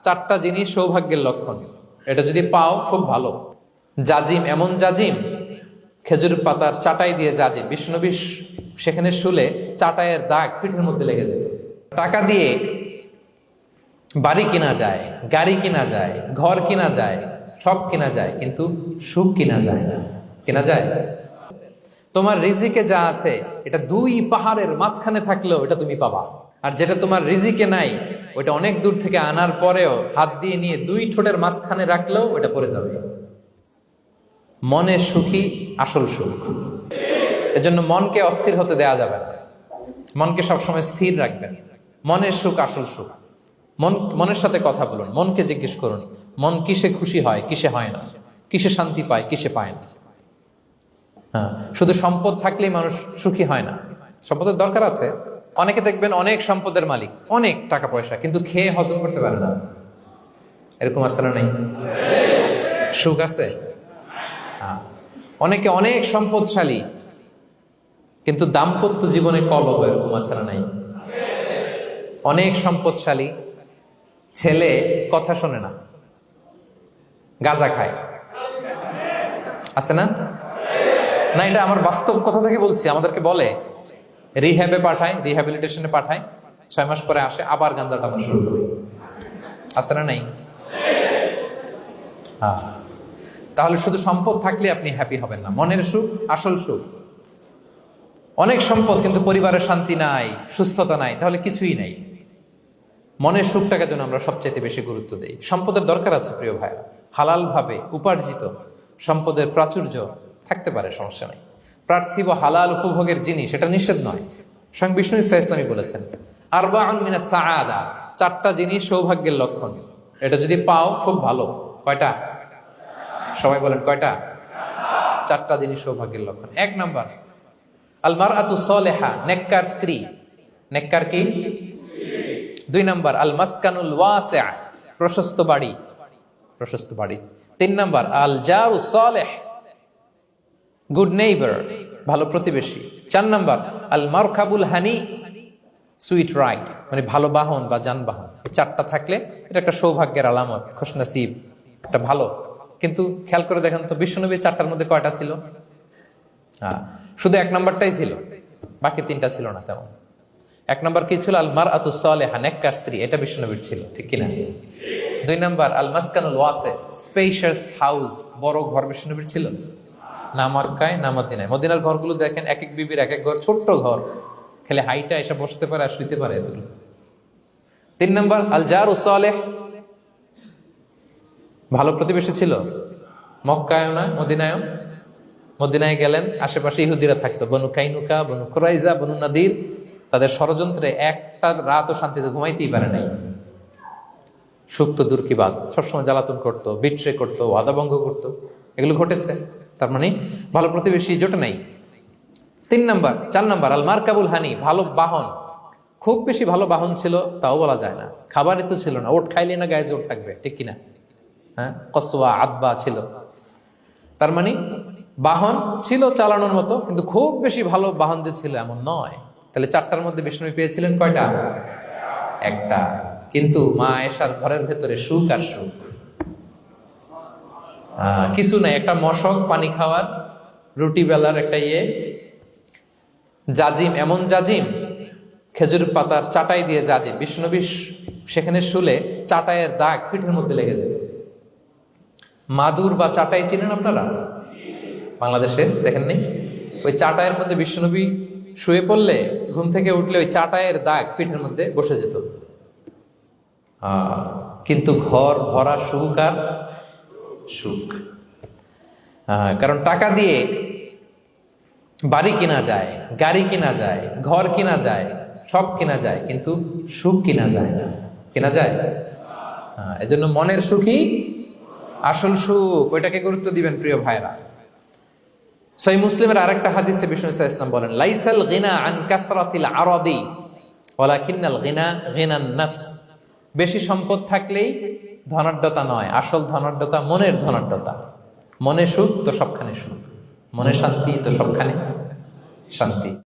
চারটা জিনিস সৌভাগ্যের লক্ষণ। এটা যদি পাও খুব ভালো। জাজিম, এমন জাজিম, খেজুর পাতার চাটাই দিয়ে জাজিম, বিষ্ণুনবী সেখানে শুলে চাটাইয়ের দাগ পিঠের মধ্যে লেগে যেত। টাকা দিয়ে বাড়ি কিনা যায়, গাড়ি কিনা যায়, ঘর কিনা যায়, সব কিনা যায়, কিন্তু সুখ কিনা যায় না। কিনা যায়? তোমার রিজিকে যা আছে এটা দুই পাহাড়ের মাঝখানে থাকলেও এটা তুমি পাবা। আর যেটা তোমার রিজিকে নাই ওইটা অনেক দূর থেকে আনার পরেও হাত দিয়ে নিয়ে দুই ঠোঁটের মাঝখানে রাখলেও ওইটা পড়ে যাবে। মনে সুখী আসল সুখ। এজন্য মনকে অস্থির হতে দেয়া যাবে না, মনকে সবসময় স্থির রাখবেন। মনের সুখ আসল সুখ। মনের সাথে কথা বলুন, মনকে জিজ্ঞেস করুন মন কিসে খুশি হয়, কিসে হয় না, কিসে শান্তি পায়, কিসে পায় না। হ্যাঁ, শুধু সম্পদ থাকলেই মানুষ সুখী হয় না, সম্পদের দরকার আছে। অনেকে দেখবেন অনেক সম্পদের মালিক, অনেক টাকা পয়সা, কিন্তু খেয়ে হজম করতে পারে না। এরকম আছে না? নাই? সুখ আছে? অনেকে অনেক সম্পদশালী কিন্তু দাম্পত্য জীবনে কলহ, এরকম আছে না? নাই? অনেক সম্পদশালী ছেলে কথা শোনে না, গাঁজা খায়, আছে না? না, এটা আমার বাস্তব কথা থেকে বলছি। আমাদেরকে বলে রিহ্যাবে পাঠায়, রিহ্যাবিলিটেশনে পাঠায়, 6 মাস পরে আসে আবার গাঁজা টানা শুরু করে। আছে না? নাই? হ্যাঁ। তাহলে শুধু সম্পদ থাকলে আপনি হ্যাপি হবেন না। মনের সুখ আসল সুখ। অনেক সম্পদ কিন্তু পরিবারের শান্তি নাই, সুস্থতা নাই, তাহলে কিছুই নাই। মনের সুখটাকে যেন আমরা সবচাইতে বেশি গুরুত্ব দেই। সম্পদের দরকার আছে প্রিয় ভাইরা, হালাল ভাবে উপার্জিত সম্পদের প্রাচুর্য থাকতে পারে, সমস্যা নাই। পার্থিব হালাল উপভোগের জিনিস, এটা নিষেধ নয়। স্বয়ং বিষ্ণু ইসলামী বলেছেন আরবাউন মিনাস সাআদা, চারটা জিনিস সৌভাগ্যের লক্ষণ। এটা যদি পাও খুব ভালো। কয়টা? সবাই বলেন কয়টা? চারটা জিনিস সৌভাগ্যের লক্ষণ। 1 নাম্বার আল মারআতু সালেহা, নেককার স্ত্রী। নেককার কি? 2 নাম্বার আল মাসকানুল ওয়াসিআ, প্রশস্ত বাড়ি, প্রশস্ত বাড়ি। 3 নাম্বার আল জারু সালেহ, গুড নেইবার, ভালো প্রতিবেশী। 4 নাম্বার আল মারকাবুল হানি, সুইট রাইড, মানে ভালো বাহন বা যানবাহন। এই চারটা থাকলে এটা একটা সৌভাগ্যের আলামত, খুশনসিব, এটা ভালো। কিন্তু খেয়াল করে দেখেন তো বিশ্বনবী চারটার মধ্যে কয়টা ছিল? শুধু 1 নাম্বারটাই ছিল, বাকি 3টা ছিল না তেমন। 1 নাম্বার কি ছিল? আল মারআতু সালেহা, নেককার স্ত্রী, এটা বিশ্বনবীর ছিল, ঠিক কিনা? 2 নাম্বার আল মাসকানুল ওয়াসি, স্পেশিয়াস হাউস, বড় ঘর বিশ্বনবীর ছিল না মক্কায় না মদিনায়। মদিনার ঘরগুলো দেখেন এক এক বিবির এক এক ঘর, ছোট্ট ঘর, খেলে হাইটা এসে বসতে পারে আর শুইতে পারে এতটুকু। 3 নাম্বার আল জারু সালেহ, ভালো প্রতিবেশী ছিল। মক্কায়ও না মদিনায়ও। মদিনায় গেলেন, আশেপাশে ইহুদিরা থাকতো, বনু কাইনুকা, বনু কুরাইজা, বনু নাদির। তাদের ষড়যন্ত্রে একটা রাতও শান্তিতে ঘুমাইতেই পারে নাই। সুখ তো দূর কি বাদ, সবসময় জ্বালাতন করতো, বিট্রে করতো, ওয়াদাভঙ্গ করতো, এগুলো ঘটেছে। তার মানে ভালো প্রতিবেশী জোটে নাই। 4 নাম্বার আল মারকাবুল হানি, ভালো বাহন। খুব বেশি ভালো বাহন ছিল তাও বলা যায় না, খাবারই তো ছিল না, ওট খাইলে না গায়ে জোর থাকবে, ঠিক কিনা? হ্যাঁ, কসওয়া আদবা ছিল। তার মানে বাহন ছিল চালানোর মতো, কিন্তু খুব বেশি ভালো বাহন যে ছিল এমন নয়। তাহলে 4টার মধ্যে বিষ্ণু পেয়েছিলেন কয়টা? 1টা। কিন্তু মা আয়েশার ঘরের ভেতরে সুখ আর সুখ, কিছু নাই। একটা মশক, পানি খাওয়ার, রুটি বেলার একটা জাজিম, এমন জাজিম, খেজুর পাতার চাটাই দিয়ে জাজিম, বিষ্ণুনবী সেখানে শুলে চাটাইয়ের দাগ পিঠের মধ্যে লেগে যেত। মাদুর বা চাটাই চিনেন আপনারা? বাংলাদেশে দেখেন নেই? ওই চাটাইয়ের মধ্যে বিষ্ণুনবী শুয়ে পড়লে, ঘুম থেকে উঠলে ওই চাটাইয়ের দাগ পিঠের মধ্যে বসে যেত। কিন্তু ঘর ভরা সুখ আর সুখ। কারণ টাকা দিয়ে বাড়ি কিনা যায়, গাড়ি কিনা যায়, ঘর কিনা যায়, সব কিনা যায়, কিন্তু সুখ কিনা যায় না। কিনা যায়? এজন্য মনের সুখই আসল সুখ, ওইটাকে গুরুত্ব দিবেন প্রিয় ভাইরা। সহিহ মুসলিমের আরেকটা হাদিসে বিষ্ণু ইসলাম বলেন লাইসাল গিনা আন কাসরাতিল আরাদি ওয়ালাকিন্নাল গিনা গিনান নফস। বেশি সম্পদ থাকলেই ধনাঢ্যতা নয়, আসল ধনাঢ্যতা মনের ধনাঢ্যতা। মনে সুখ তো সবখানে সুখ, মনে শান্তি তো সবখানে শান্তি।